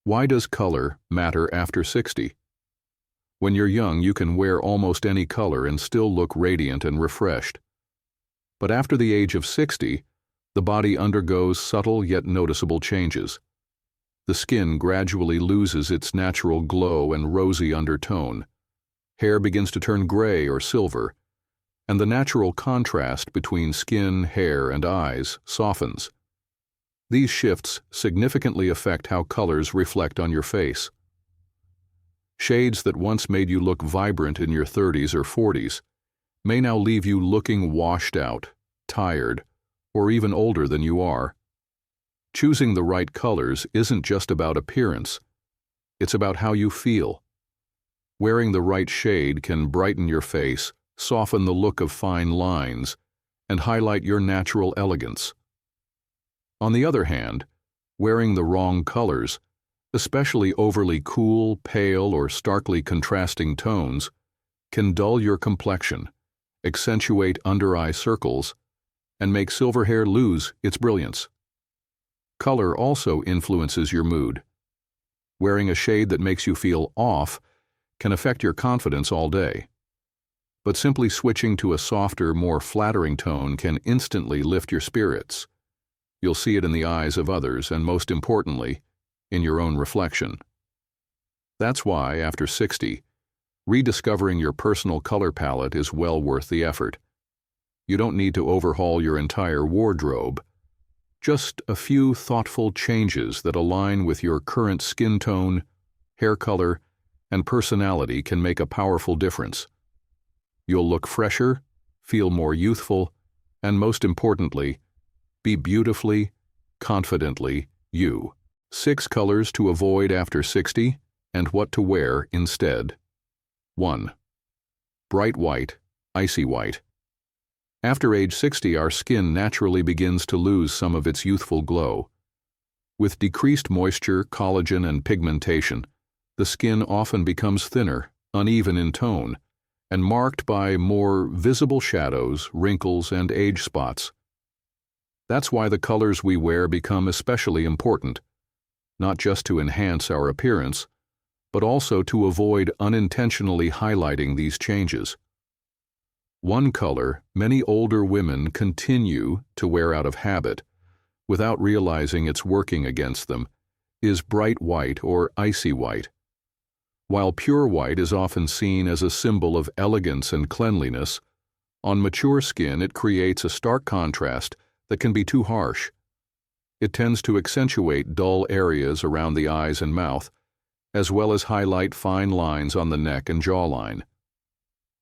Why does color matter after 60? When you're young, you can wear almost any color and still look radiant and refreshed. But after the age of 60, the body undergoes subtle yet noticeable changes. The skin gradually loses its natural glow and rosy undertone. Hair begins to turn gray or silver, and the natural contrast between skin, hair, and eyes softens. These shifts significantly affect how colors reflect on your face. Shades that once made you look vibrant in your 30s or 40s may now leave you looking washed out, tired, or even older than you are. Choosing the right colors isn't just about appearance, it's about how you feel. Wearing the right shade can brighten your face, soften the look of fine lines, and highlight your natural elegance. On the other hand, wearing the wrong colors, especially overly cool, pale, or starkly contrasting tones, can dull your complexion, accentuate under-eye circles, and make silver hair lose its brilliance. Color also influences your mood. Wearing a shade that makes you feel off can affect your confidence all day. But simply switching to a softer, more flattering tone can instantly lift your spirits. You'll see it in the eyes of others and, most importantly, in your own reflection. That's why, after 60, rediscovering your personal color palette is well worth the effort. You don't need to overhaul your entire wardrobe. Just a few thoughtful changes that align with your current skin tone, hair color, and personality can make a powerful difference. You'll look fresher, feel more youthful, and most importantly, be beautifully, confidently you. 6 colors to avoid after 60 and what to wear instead. 1. Bright white, icy white. After age 60, our skin naturally begins to lose some of its youthful glow. With decreased moisture, collagen, and pigmentation, the skin often becomes thinner, uneven in tone, and marked by more visible shadows, wrinkles, and age spots. That's why the colors we wear become especially important, not just to enhance our appearance, but also to avoid unintentionally highlighting these changes. One color many older women continue to wear out of habit, without realizing it's working against them, is bright white or icy white. While pure white is often seen as a symbol of elegance and cleanliness, on mature skin it creates a stark contrast that can be too harsh. It tends to accentuate dull areas around the eyes and mouth, as well as highlight fine lines on the neck and jawline.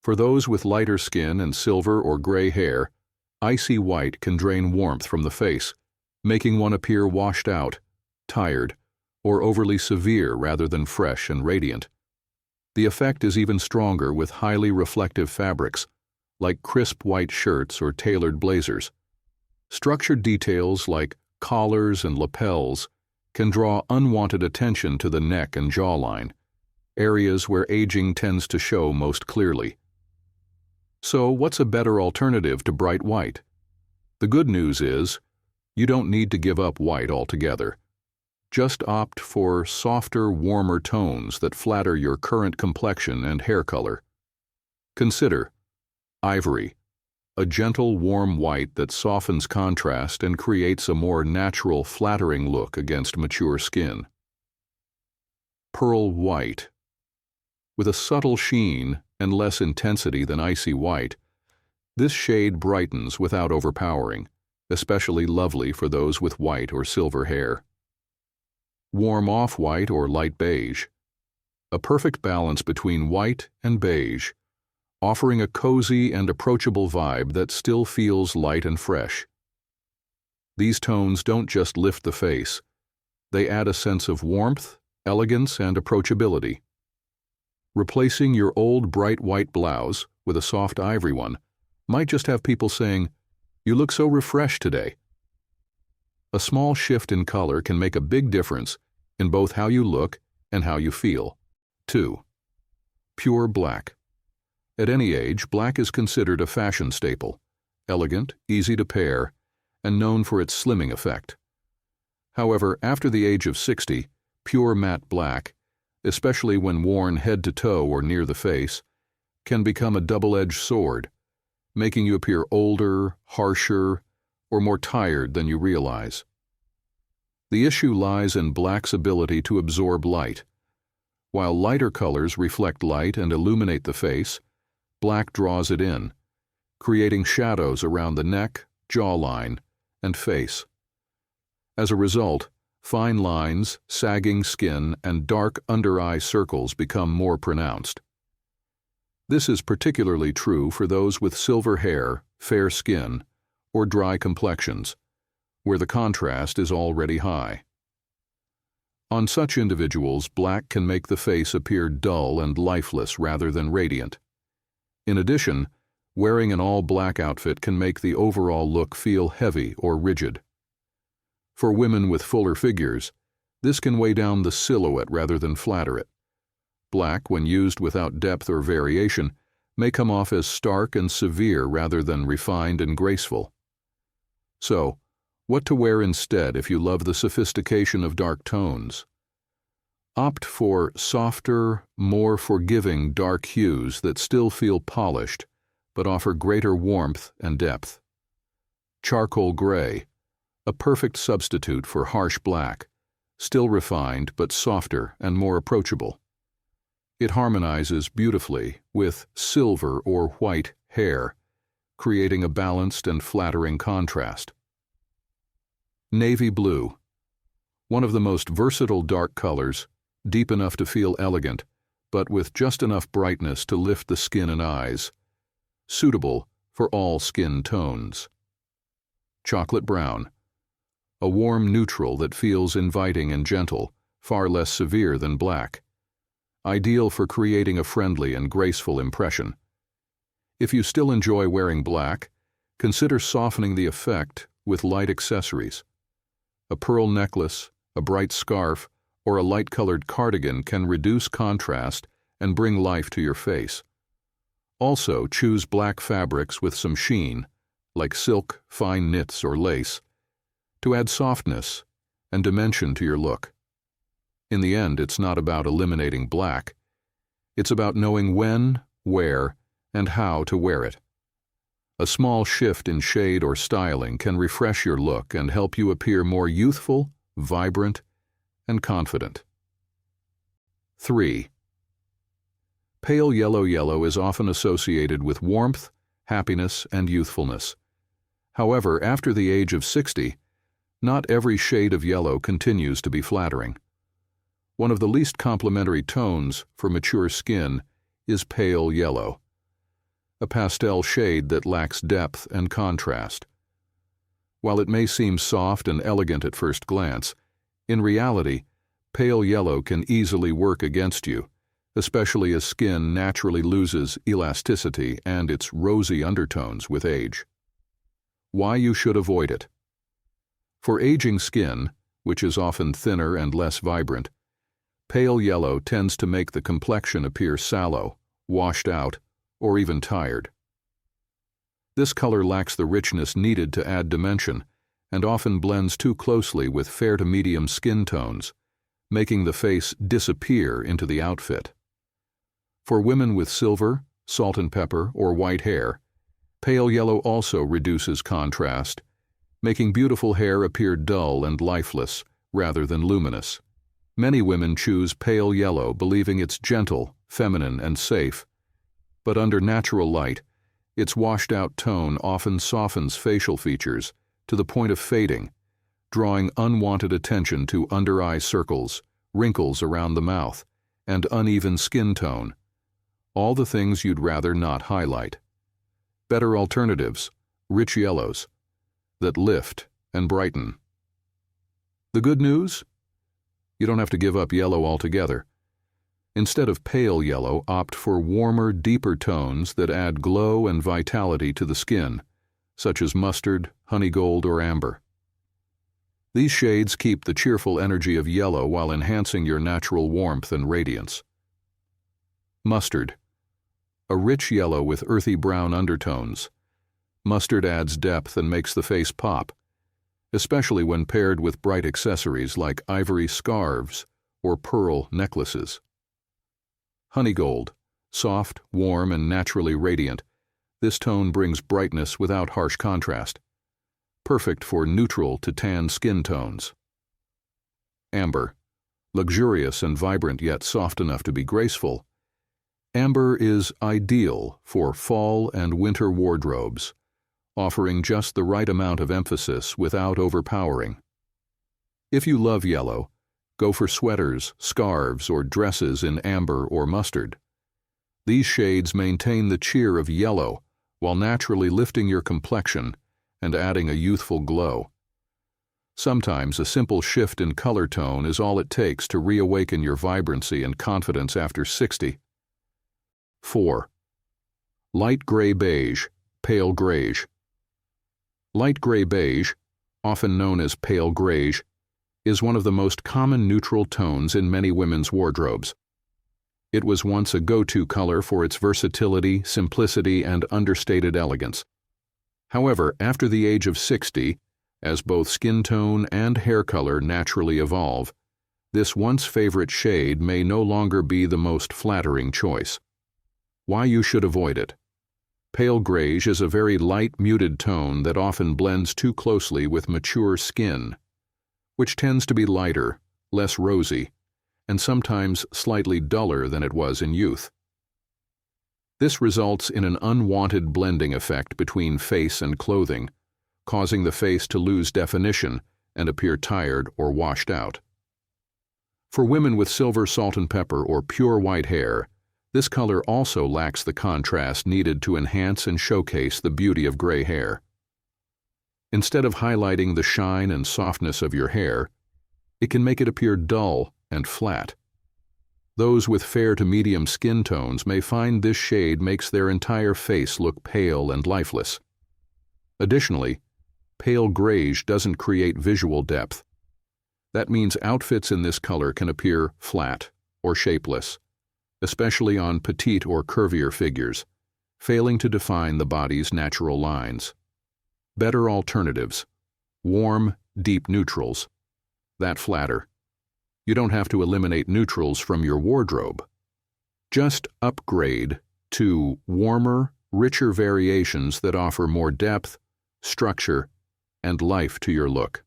For those with lighter skin and silver or gray hair, icy white can drain warmth from the face, making one appear washed out, tired, or overly severe rather than fresh and radiant. The effect is even stronger with highly reflective fabrics, like crisp white shirts or tailored blazers. Structured details like collars and lapels can draw unwanted attention to the neck and jawline, areas where aging tends to show most clearly. So, what's a better alternative to bright white? The good news is, you don't need to give up white altogether. Just opt for softer, warmer tones that flatter your current complexion and hair color. Consider ivory, a gentle, warm white that softens contrast and creates a more natural, flattering look against mature skin. Pearl white. With a subtle sheen and less intensity than icy white, this shade brightens without overpowering, especially lovely for those with white or silver hair. Warm off-white or light beige. A perfect balance between white and beige, offering a cozy and approachable vibe that still feels light and fresh. These tones don't just lift the face, they add a sense of warmth, elegance, and approachability. Replacing your old bright white blouse with a soft ivory one might just have people saying, "You look so refreshed today." A small shift in color can make a big difference in both how you look and how you feel. 2. Pure black. At any age, black is considered a fashion staple, elegant, easy to pair, and known for its slimming effect. However, after the age of 60, Pure matte black, especially when worn head to toe or near the face, can become a double-edged sword, making you appear older, harsher, or more tired than you realize. The issue lies in black's ability to absorb light. While lighter colors reflect light and illuminate the face, black draws it in, creating shadows around the neck, jawline, and face. As a result, fine lines, sagging skin, and dark under-eye circles become more pronounced. This is particularly true for those with silver hair, fair skin, or dry complexions, where the contrast is already high. On such individuals, black can make the face appear dull and lifeless rather than radiant. In addition, wearing an all-black outfit can make the overall look feel heavy or rigid. For women with fuller figures, this can weigh down the silhouette rather than flatter it. Black, when used without depth or variation, may come off as stark and severe rather than refined and graceful. So, what to wear instead if you love the sophistication of dark tones? Opt for softer, more forgiving dark hues that still feel polished, but offer greater warmth and depth. Charcoal gray, a perfect substitute for harsh black, still refined but softer and more approachable. It harmonizes beautifully with silver or white hair, creating a balanced and flattering contrast. Navy blue, one of the most versatile dark colors, deep enough to feel elegant, but with just enough brightness to lift the skin and eyes, suitable for all skin tones. Chocolate brown, a warm neutral that feels inviting and gentle, far less severe than black. Ideal for creating a friendly and graceful impression. If you still enjoy wearing black, consider softening the effect with light accessories. A pearl necklace, a bright scarf, or a light-colored cardigan can reduce contrast and bring life to your face. Also, choose black fabrics with some sheen, like silk, fine knits, or lace, to add softness and dimension to your look. In the end, it's not about eliminating black. It's about knowing when, where, and how to wear it. A small shift in shade or styling can refresh your look and help you appear more youthful, vibrant, and confident. 3. Pale yellow is often associated with warmth, happiness, and youthfulness. However, after the age of 60, not every shade of yellow continues to be flattering. One of the least complimentary tones for mature skin is pale yellow, a pastel shade that lacks depth and contrast. While it may seem soft and elegant at first glance, in reality, pale yellow can easily work against you, especially as skin naturally loses elasticity and its rosy undertones with age. Why you should avoid it. For aging skin, which is often thinner and less vibrant, pale yellow tends to make the complexion appear sallow, washed out, or even tired. This color lacks the richness needed to add dimension and often blends too closely with fair to medium skin tones, making the face disappear into the outfit. For women with silver, salt and pepper, or white hair, pale yellow also reduces contrast, making beautiful hair appear dull and lifeless rather than luminous. Many women choose pale yellow believing it's gentle, feminine, and safe, but under natural light, its washed-out tone often softens facial features to the point of fading, drawing unwanted attention to under-eye circles, wrinkles around the mouth, and uneven skin tone, all the things you'd rather not highlight. Better alternatives, rich yellows, that lift and brighten. The good news? You don't have to give up yellow altogether. Instead of pale yellow, opt for warmer, deeper tones that add glow and vitality to the skin, such as mustard, honeygold, or amber. These shades keep the cheerful energy of yellow while enhancing your natural warmth and radiance. Mustard, a rich yellow with earthy brown undertones. Mustard adds depth and makes the face pop, especially when paired with bright accessories like ivory scarves or pearl necklaces. Honeygold, soft, warm, and naturally radiant, this tone brings brightness without harsh contrast. Perfect for neutral to tan skin tones. Amber, luxurious and vibrant yet soft enough to be graceful. Amber is ideal for fall and winter wardrobes, offering just the right amount of emphasis without overpowering. If you love yellow, go for sweaters, scarves, or dresses in amber or mustard. These shades maintain the cheer of yellow while naturally lifting your complexion and adding a youthful glow. Sometimes a simple shift in color tone is all it takes to reawaken your vibrancy and confidence after 60. 4. Light gray beige, pale grayish. Light gray beige, often known as pale grayish, is one of the most common neutral tones in many women's wardrobes. It was once a go-to color for its versatility, simplicity, and understated elegance. However, after the age of 60, as both skin tone and hair color naturally evolve, this once favorite shade may no longer be the most flattering choice. Why you should avoid it. Pale grayish is a very light, muted tone that often blends too closely with mature skin, which tends to be lighter, less rosy, and sometimes slightly duller than it was in youth. This results in an unwanted blending effect between face and clothing, causing the face to lose definition and appear tired or washed out. For women with silver salt and pepper or pure white hair, this color also lacks the contrast needed to enhance and showcase the beauty of gray hair. Instead of highlighting the shine and softness of your hair, it can make it appear dull and flat. Those with fair to medium skin tones may find this shade makes their entire face look pale and lifeless. Additionally, pale grayish doesn't create visual depth. That means outfits in this color can appear flat or shapeless, especially on petite or curvier figures, failing to define the body's natural lines. Better alternatives: warm, deep neutrals that flatter. You don't have to eliminate neutrals from your wardrobe. Just upgrade to warmer, richer variations that offer more depth, structure, and life to your look.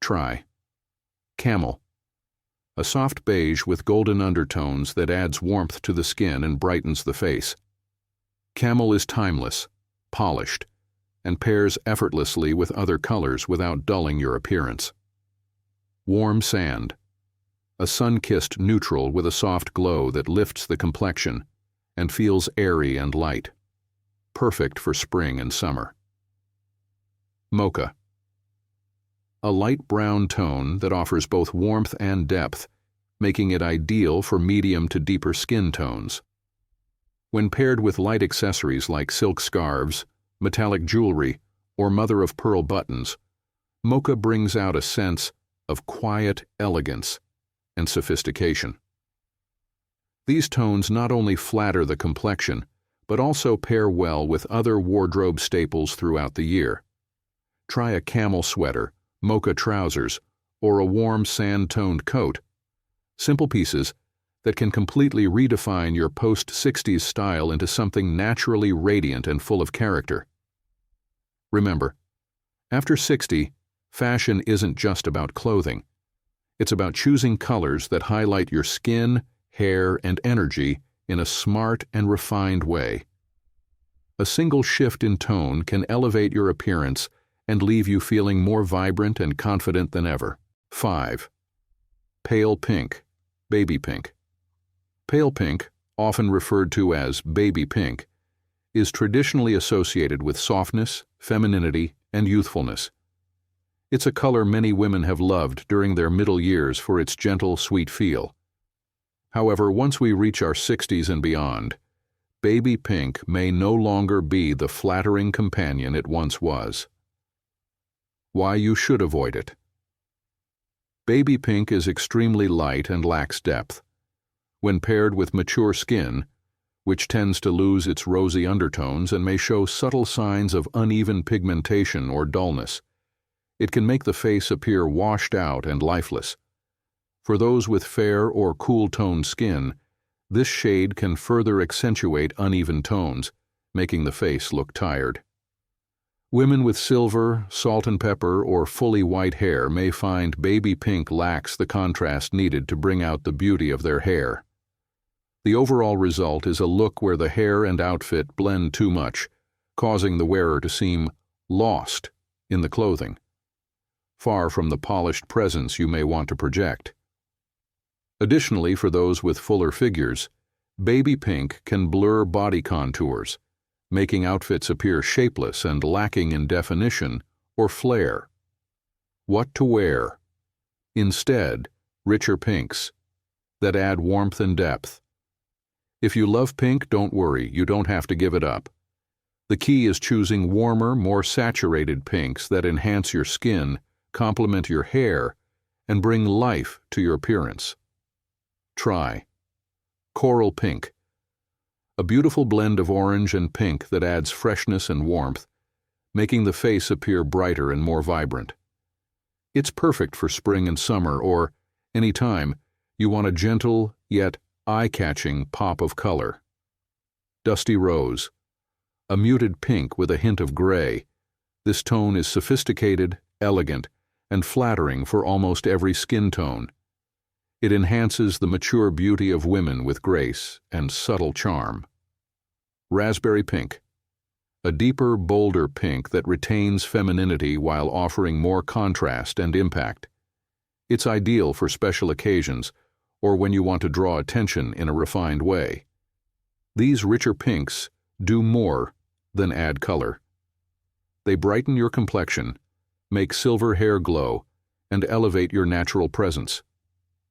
Try Camel, a soft beige with golden undertones that adds warmth to the skin and brightens the face. Camel is timeless, polished, and pairs effortlessly with other colors without dulling your appearance. Warm Sand, a sun-kissed neutral with a soft glow that lifts the complexion and feels airy and light. Perfect for spring and summer. Mocha, a light brown tone that offers both warmth and depth, making it ideal for medium to deeper skin tones. When paired with light accessories like silk scarves, metallic jewelry, or mother-of-pearl buttons, mocha brings out a sense of quiet elegance and sophistication. These tones not only flatter the complexion, but also pair well with other wardrobe staples throughout the year. Try a camel sweater, mocha trousers, or a warm sand-toned coat. Simple pieces that can completely redefine your post-60s style into something naturally radiant and full of character. Remember, after 60, fashion isn't just about clothing. It's about choosing colors that highlight your skin, hair, and energy in a smart and refined way. A single shift in tone can elevate your appearance and leave you feeling more vibrant and confident than ever. 5. Pale pink, baby pink. Pale pink, often referred to as baby pink, is traditionally associated with softness, femininity, and youthfulness. It's a color many women have loved during their middle years for its gentle, sweet feel. However, once we reach our 60s and beyond, baby pink may no longer be the flattering companion it once was. Why you should avoid it. Baby pink is extremely light and lacks depth. When paired with mature skin, which tends to lose its rosy undertones and may show subtle signs of uneven pigmentation or dullness, it can make the face appear washed out and lifeless. For those with fair or cool-toned skin, this shade can further accentuate uneven tones, making the face look tired. Women with silver, salt and pepper, or fully white hair may find baby pink lacks the contrast needed to bring out the beauty of their hair. The overall result is a look where the hair and outfit blend too much, causing the wearer to seem lost in the clothing, far from the polished presence you may want to project. Additionally, for those with fuller figures, baby pink can blur body contours, making outfits appear shapeless and lacking in definition or flair. What to wear? Instead, richer pinks that add warmth and depth. If you love pink, don't worry, you don't have to give it up. The key is choosing warmer, more saturated pinks that enhance your skin, complement your hair, and bring life to your appearance. Try coral pink, a beautiful blend of orange and pink that adds freshness and warmth, making the face appear brighter and more vibrant. It's perfect for spring and summer, or any time you want a gentle yet eye-catching pop of color. Dusty rose, a muted pink with a hint of gray. This tone is sophisticated, elegant, and flattering for almost every skin tone. It enhances the mature beauty of women with grace and subtle charm. Raspberry pink, a deeper, bolder pink that retains femininity while offering more contrast and impact. It's ideal for special occasions or when you want to draw attention in a refined way. These richer pinks do more than add color. They brighten your complexion, make silver hair glow, and elevate your natural presence.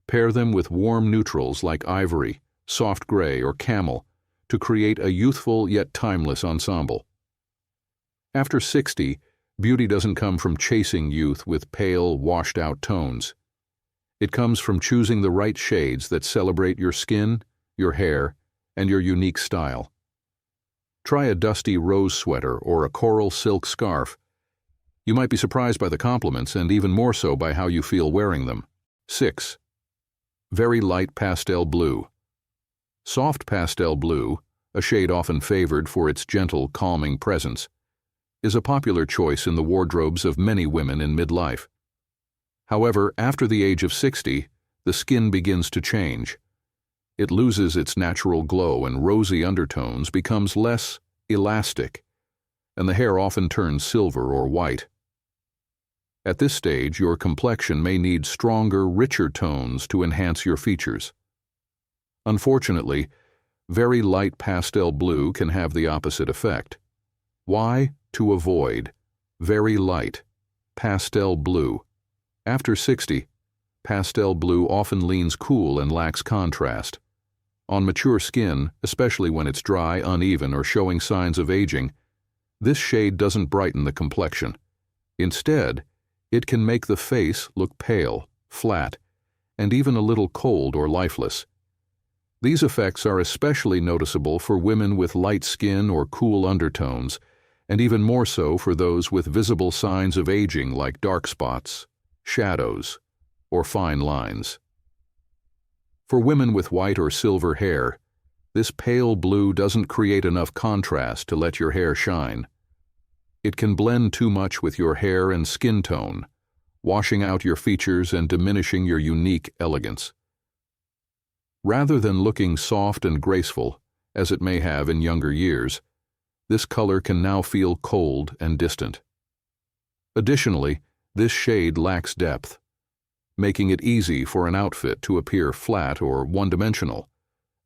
Pair them with warm neutrals like ivory, soft gray, or camel to create a youthful yet timeless ensemble. After 60, beauty doesn't come from chasing youth with pale, washed-out tones. It comes from choosing the right shades that celebrate your skin, your hair, and your unique style. Try a dusty rose sweater or a coral silk scarf. You might be surprised by the compliments and even more so by how you feel wearing them. 6. Very light pastel blue. Soft pastel blue, a shade often favored for its gentle, calming presence, is a popular choice in the wardrobes of many women in midlife. However, after the age of 60, the skin begins to change. It loses its natural glow and rosy undertones becomes less elastic, and the hair often turns silver or white. At this stage, your complexion may need stronger, richer tones to enhance your features. Unfortunately, very light pastel blue can have the opposite effect. Why? To avoid very light pastel blue. After 60, pastel blue often leans cool and lacks contrast. On mature skin, especially when it's dry, uneven, or showing signs of aging, this shade doesn't brighten the complexion. Instead, it can make the face look pale, flat, and even a little cold or lifeless. These effects are especially noticeable for women with light skin or cool undertones, and even more so for those with visible signs of aging like dark spots, shadows, or fine lines. For women with white or silver hair, this pale blue doesn't create enough contrast to let your hair shine. It can blend too much with your hair and skin tone, washing out your features and diminishing your unique elegance. Rather than looking soft and graceful, as it may have in younger years, this color can now feel cold and distant. Additionally, this shade lacks depth, making it easy for an outfit to appear flat or one-dimensional,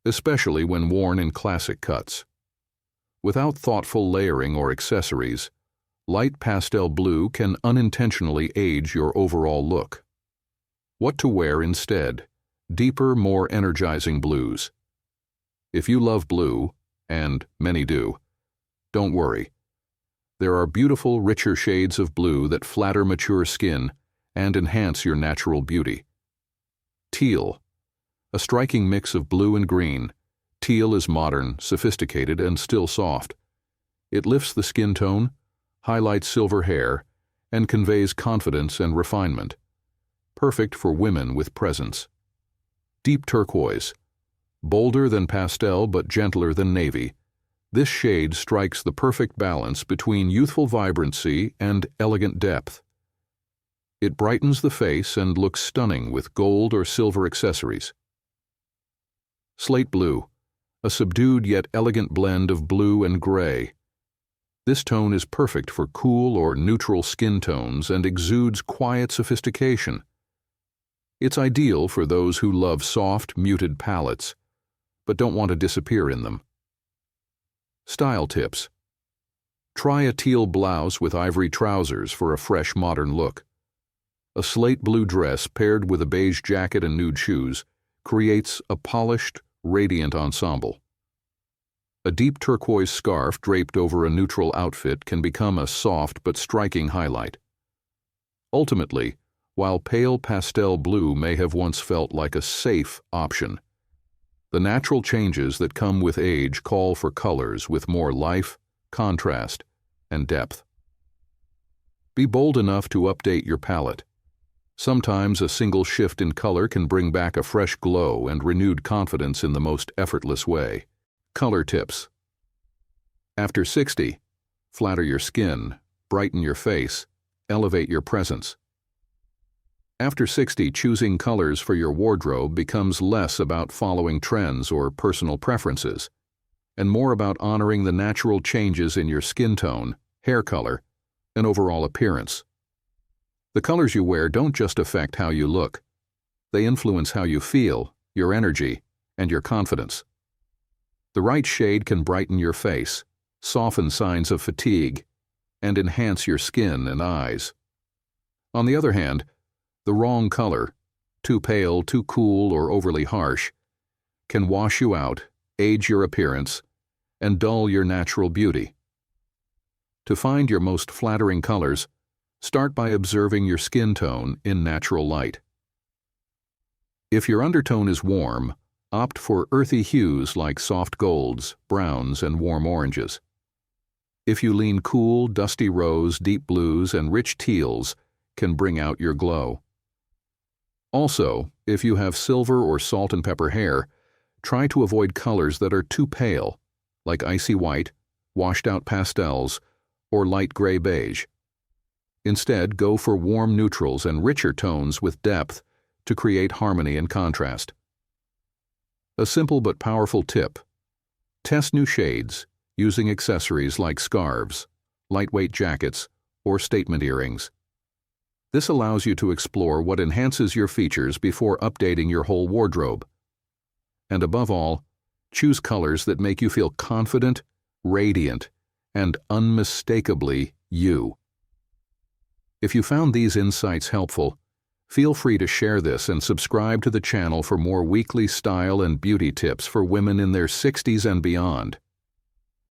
especially when worn in classic cuts. Without thoughtful layering or accessories, light pastel blue can unintentionally age your overall look. What to wear instead? Deeper, more energizing blues. If you love blue, and many do, don't worry. There are beautiful, richer shades of blue that flatter mature skin and enhance your natural beauty. Teal, a striking mix of blue and green. Teal is modern, sophisticated, and still soft. It lifts the skin tone, highlights silver hair, and conveys confidence and refinement. Perfect for women with presence. Deep turquoise. Bolder than pastel but gentler than navy, this shade strikes the perfect balance between youthful vibrancy and elegant depth. It brightens the face and looks stunning with gold or silver accessories. Slate blue, a subdued yet elegant blend of blue and gray. This tone is perfect for cool or neutral skin tones and exudes quiet sophistication. It's ideal for those who love soft, muted palettes, but don't want to disappear in them. Style tips. Try a teal blouse with ivory trousers for a fresh, modern look. A slate blue dress paired with a beige jacket and nude shoes creates a polished, radiant ensemble. A deep turquoise scarf draped over a neutral outfit can become a soft but striking highlight. Ultimately, while pale pastel blue may have once felt like a safe option, the natural changes that come with age call for colors with more life, contrast, and depth. Be bold enough to update your palette. Sometimes a single shift in color can bring back a fresh glow and renewed confidence in the most effortless way. Color tips. After 60, flatter your skin, brighten your face, elevate your presence. After 60, choosing colors for your wardrobe becomes less about following trends or personal preferences, and more about honoring the natural changes in your skin tone, hair color, and overall appearance. The colors you wear don't just affect how you look. They influence how you feel, your energy, and your confidence. The right shade can brighten your face, soften signs of fatigue, and enhance your skin and eyes. On the other hand, the wrong color, too pale, too cool, or overly harsh, can wash you out, age your appearance, and dull your natural beauty. To find your most flattering colors, start by observing your skin tone in natural light. If your undertone is warm, opt for earthy hues like soft golds, browns, and warm oranges. If you lean cool, dusty rose, deep blues, and rich teals can bring out your glow. Also, if you have silver or salt and pepper hair, try to avoid colors that are too pale, like icy white, washed-out pastels, or light gray beige. Instead, go for warm neutrals and richer tones with depth to create harmony and contrast. A simple but powerful tip: test new shades using accessories like scarves, lightweight jackets, or statement earrings. This allows you to explore what enhances your features before updating your whole wardrobe. And above all, choose colors that make you feel confident, radiant, and unmistakably you. If you found these insights helpful, feel free to share this and subscribe to the channel for more weekly style and beauty tips for women in their 60s and beyond.